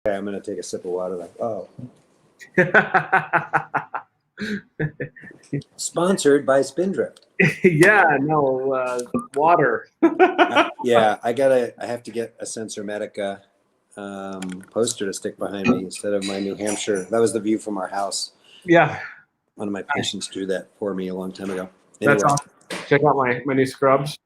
Okay, I'm going to take a sip of water. Oh. Sponsored by Spindrift. Yeah, no, water. Yeah, I have to get a Sensor Medica poster to stick behind me instead of my New Hampshire. That was the view from our house. Yeah. One of my patients drew that for me a long time ago. Anyway. That's awesome. Check out my new scrubs.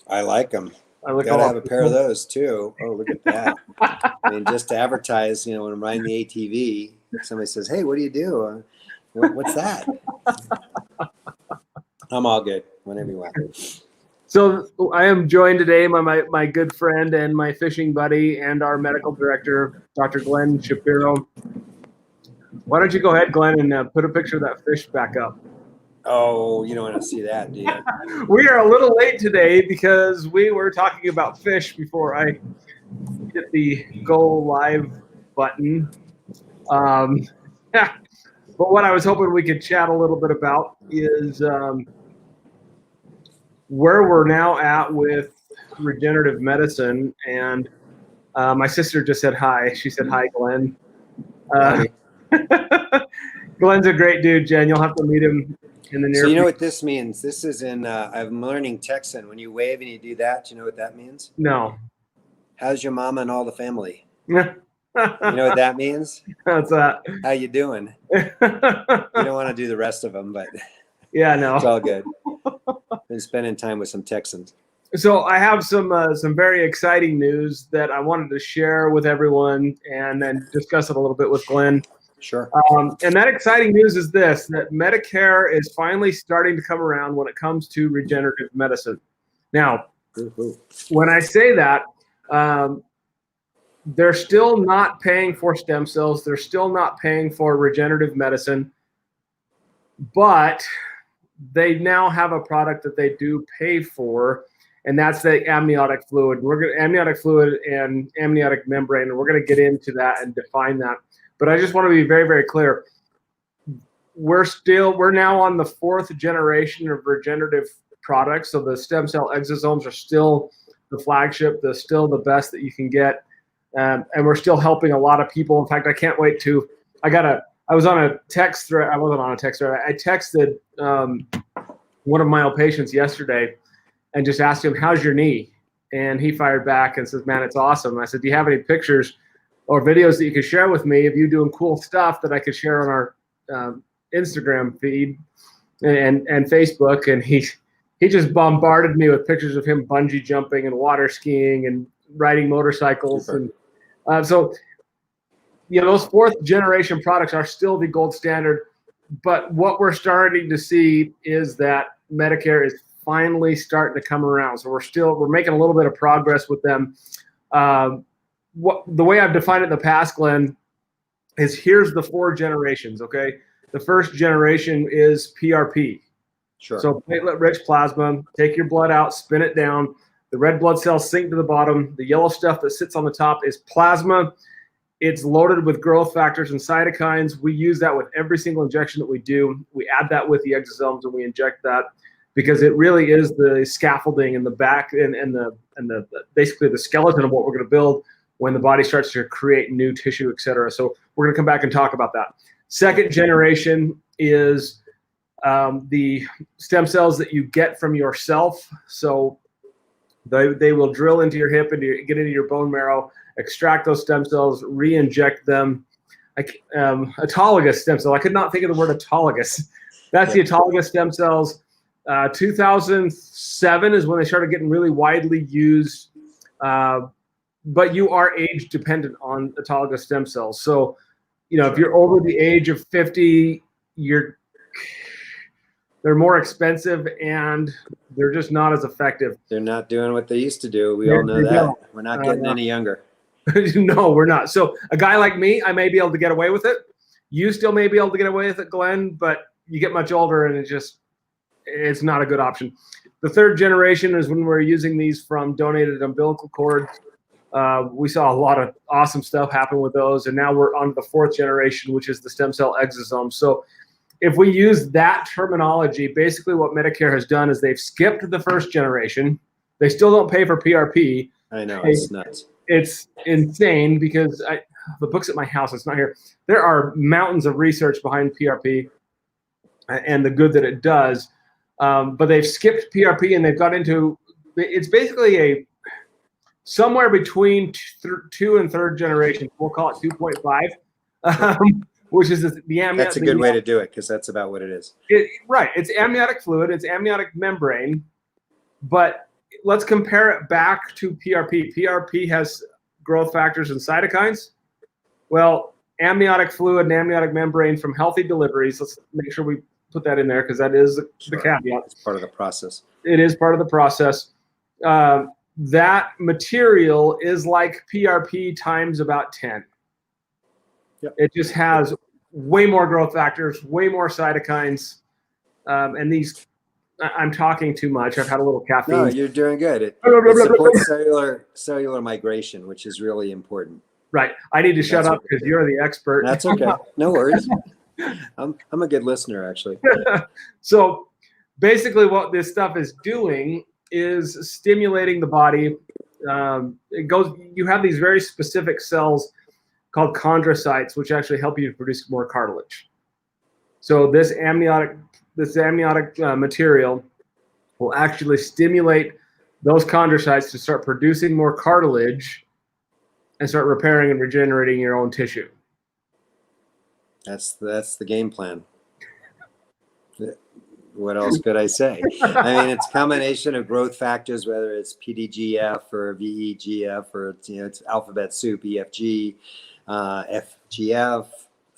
I like them. Gotta have a pair of those too. Oh, look at that. I mean, just to advertise, when I'm riding the ATV, somebody says, "Hey, what do you do?" What's that? I'm all good. Whenever you want. So I am joined today by my good friend and my fishing buddy and our medical director, Dr. Glen Shapiro. Why don't you go ahead, Glenn, and put a picture of that fish back up? Oh, you don't want to see that, do you? We are a little late today because we were talking about fish before I hit the go live button. But what I was hoping we could chat a little bit about is where we're now at with regenerative medicine. And my sister just said hi. She said, "Hi, Glenn." Glenn's a great dude, Jen. You'll have to meet him in the near future. So you know what this means? This is in, I'm learning Texan. When you wave and you do that, do you know what that means? No. How's your mama and all the family? You know what that means? What's that? How you doing? You don't want to do the rest of them, but yeah, no, it's all good. Been spending time with some Texans. So I have some very exciting news that I wanted to share with everyone, and then discuss it a little bit with Glenn. Sure. And that exciting news is this: that Medicare is finally starting to come around when it comes to regenerative medicine. Now, when I say that, they're still not paying for stem cells. They're still not paying for regenerative medicine, but they now have a product that they do pay for, and that's the amniotic fluid. Amniotic fluid and amniotic membrane, and we're going to get into that and define that. But I just want to be very, very clear. We're now on the 4th generation of regenerative products. So the stem cell exosomes are still the flagship. They're still the best that you can get. And we're still helping a lot of people. In fact, I can't wait to, I was on a text thread. I wasn't on a text thread. I texted one of my old patients yesterday and just asked him, "How's your knee?" And he fired back and says, "Man, it's awesome." And I said, "Do you have any pictures or videos that you could share with me of you doing cool stuff that I could share on our Instagram feed and Facebook?" And he just bombarded me with pictures of him bungee jumping and water skiing and riding motorcycles. Super. And so, those 4th generation products are still the gold standard. But what we're starting to see is that Medicare is finally starting to come around. So we're making a little bit of progress with them. The way I've defined it in the past, Glenn, is here's the 4 generations, okay? The first generation is PRP. Sure. So platelet-rich plasma, take your blood out, spin it down. The red blood cells sink to the bottom. The yellow stuff that sits on the top is plasma. It's loaded with growth factors and cytokines. We use that with every single injection that we do. We add that with the exosomes and we inject that because it really is the scaffolding in the back and the basically the skeleton of what we're going to build when the body starts to create new tissue, et cetera. So we're going to come back and talk about that. Second generation is the stem cells that you get from yourself. So they will drill into your hip and get into your bone marrow, extract those stem cells, re-inject them. Autologous stem cell. I could not think of the word autologous. That's the autologous stem cells. 2007 is when they started getting really widely used. But you are age dependent on autologous stem cells. So, if you're over the age of 50, they're more expensive and they're just not as effective. They're not doing what they used to do. We all know that. We're not getting any younger. No, we're not. So a guy like me, I may be able to get away with it. You still may be able to get away with it, Glenn, but you get much older and it's not a good option. The 3rd generation is when we're using these from donated umbilical cords. We saw a lot of awesome stuff happen with those. And now we're on the 4th generation, which is the stem cell exosome. So if we use that terminology, basically what Medicare has done is they've skipped the 1st generation. They still don't pay for PRP. I know, it's nuts. It's insane because the book's at my house. It's not here. There are mountains of research behind PRP and the good that it does. But they've skipped PRP and they've got into, it's basically somewhere between 2 and 3rd generation. We'll call it 2.5, which is the amniotic. That's a good way to do it, because that's about what it is. Right. It's amniotic fluid. It's amniotic membrane. But let's compare it back to PRP. PRP has growth factors and cytokines. Well, amniotic fluid and amniotic membrane from healthy deliveries, let's make sure we put that in there, because that is the caveat. It's part of the process. It is part of the process. That material is like PRP times about 10. Yep. It just has way more growth factors, way more cytokines, and these. I'm talking too much. I've had a little caffeine. No, you're doing good. It supports cellular migration, which is really important. Right. I need to shut up because you're the expert. That's okay. No worries. I'm a good listener, actually. So basically what this stuff is doing is stimulating the body. You have these very specific cells called chondrocytes, which actually help you to produce more cartilage. So this amniotic material will actually stimulate those chondrocytes to start producing more cartilage and start repairing and regenerating your own tissue. That's the game plan. What else could I say? I mean, it's a combination of growth factors, whether it's PDGF or VEGF or it's alphabet soup, EFG, FGF,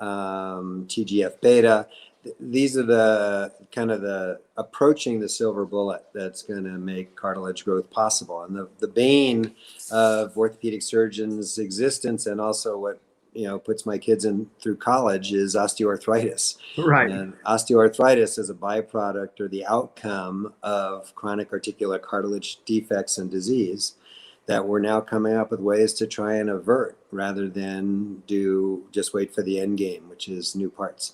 TGF beta. These are the kind of the approaching the silver bullet that's going to make cartilage growth possible. And the bane of orthopedic surgeons' existence, and also what puts my kids in through college, is osteoarthritis. Right. And osteoarthritis is a byproduct or the outcome of chronic articular cartilage defects and disease that we're now coming up with ways to try and avert, rather than just wait for the end game, which is new parts.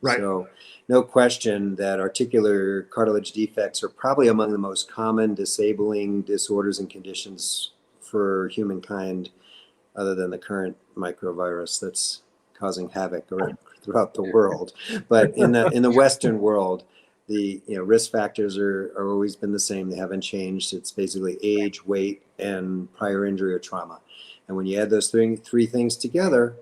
Right. So no question that articular cartilage defects are probably among the most common disabling disorders and conditions for humankind, other than the current microvirus that's causing havoc throughout the world. But in the Western world, the risk factors are always been the same. They haven't changed. It's basically age, weight, and prior injury or trauma. And when you add those three things together,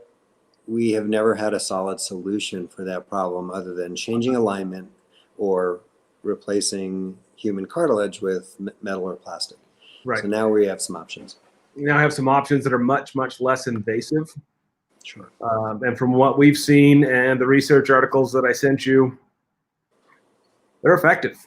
we have never had a solid solution for that problem, other than changing alignment or replacing human cartilage with metal or plastic. Right. So now we have some options. Now I have some options that are much, much less invasive. Sure. And from what we've seen and the research articles that I sent you, they're effective.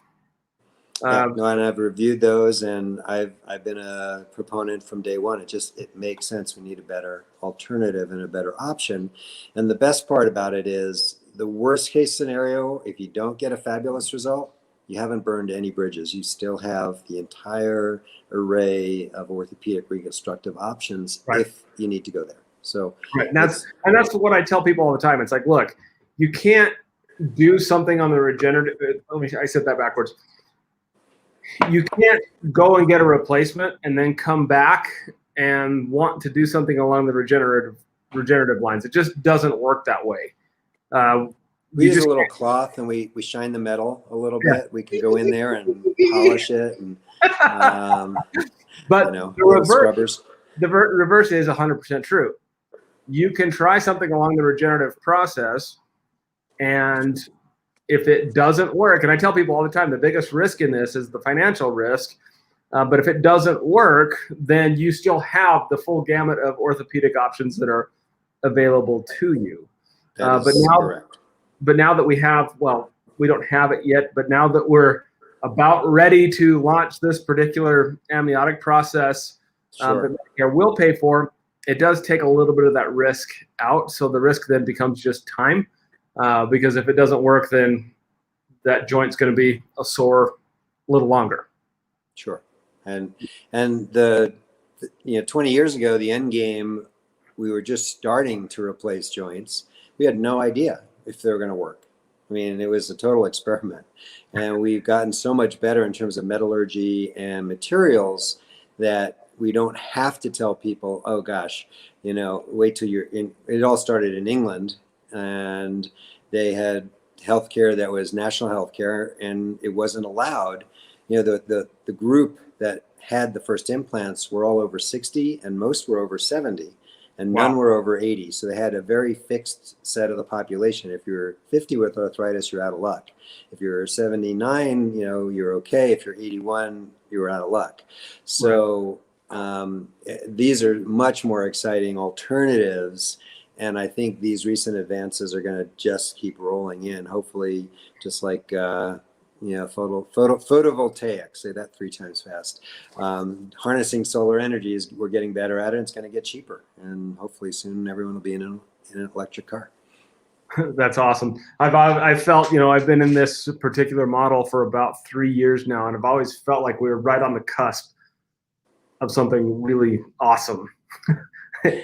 And I've reviewed those, and I've been a proponent from day one. It makes sense. We need a better alternative and a better option. And the best part about it is, the worst case scenario, if you don't get a fabulous result, you haven't burned any bridges. You still have the entire array of orthopedic reconstructive options, right, if you need to go there. So right. And that's what I tell people all the time. It's like, look, you can't do something on the regenerative. I said that backwards. You can't go and get a replacement and then come back and want to do something along the regenerative lines. It just doesn't work that way. We use a little cloth, and we shine the metal a little bit. We can go in there and polish it, and but the reverse is 100% true. You can try something along the regenerative process, and if it doesn't work, and I tell people all the time, the biggest risk in this is the financial risk. But if it doesn't work, then you still have the full gamut of orthopedic options that are available to you. But now that we have, well, we don't have it yet, but now that we're about ready to launch this particular amniotic process that Medicare will pay for, it does take a little bit of that risk out. So the risk then becomes just time, because if it doesn't work, then that joint's going to be a sore a little longer. Sure. And 20 years ago, the end game, we were just starting to replace joints. We had no idea if they were going to work. I mean, it was a total experiment. And we've gotten so much better in terms of metallurgy and materials that we don't have to tell people, oh gosh, wait till you're in. It all started in England, and they had healthcare that was national healthcare, and it wasn't allowed. The group that had the first implants were all over 60, and most were over 70, and none were over 80. So they had a very fixed set of the population. If you're 50 with arthritis, you're out of luck. If you're 79, you're okay. If you're 81, you're out of luck. So these are much more exciting alternatives. And I think these recent advances are going to just keep rolling in, hopefully, just like photovoltaic, say that 3 times fast. Harnessing solar energy we're getting better at it, and it's going to get cheaper. And hopefully soon everyone will be in an electric car. That's awesome. I've felt, I've been in this particular model for about 3 years now, and I've always felt like we were right on the cusp of something really awesome.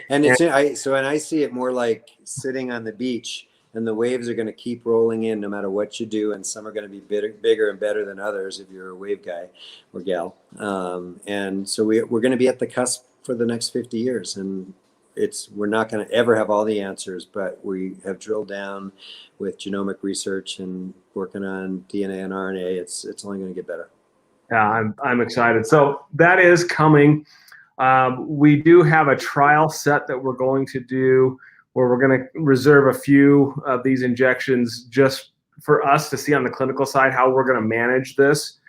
And I see it more like sitting on the beach, and the waves are going to keep rolling in no matter what you do, and some are going to be bigger and better than others if you're a wave guy or gal. And so we're going to be at the cusp for the next 50 years, and we're not going to ever have all the answers, but we have drilled down with genomic research and working on DNA and RNA. It's only going to get better. Yeah, I'm excited. So that is coming. We do have a trial set that we're going to do where we're going to reserve a few of these injections just for us to see on the clinical side how we're going to manage this.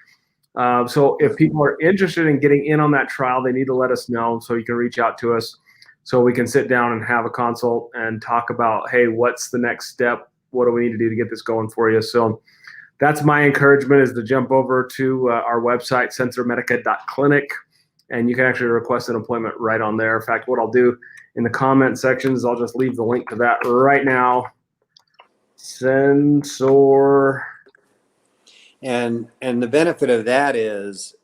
So if people are interested in getting in on that trial, they need to let us know, so you can reach out to us so we can sit down and have a consult and talk about, hey, what's the next step? What do we need to do to get this going for you? So that's my encouragement, is to jump over to our website, sensormedica.clinic, and you can actually request an appointment right on there. In fact, what I'll do in the comment sections, I'll just leave the link to that right now. Sensor. And the benefit of that is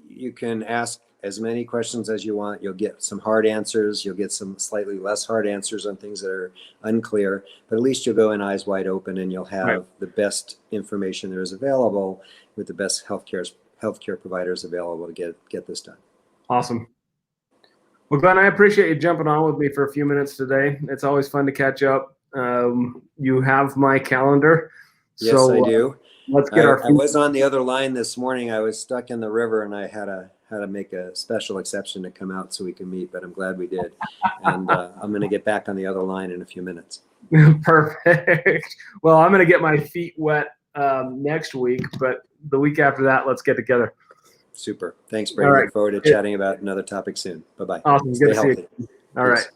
you can ask as many questions as you want. You'll get some hard answers. You'll get some slightly less hard answers on things that are unclear, but at least you'll go in eyes wide open, and you'll have the best information there is available with the best healthcare providers available to get this done. Awesome. Well, Glenn, I appreciate you jumping on with me for a few minutes today. It's always fun to catch up. You have my calendar. Yes, so, I do. Let's get I was on the other line this morning. I was stuck in the river, and I had to make a special exception to come out so we can meet, but I'm glad we did. And I'm going to get back on the other line in a few minutes. Perfect. Well, I'm going to get my feet wet next week, but the week after that, let's get together. Super. Thanks, Brady. Look forward to chatting about another topic soon. Bye-bye. Awesome. Stay Good to healthy. see you. All right.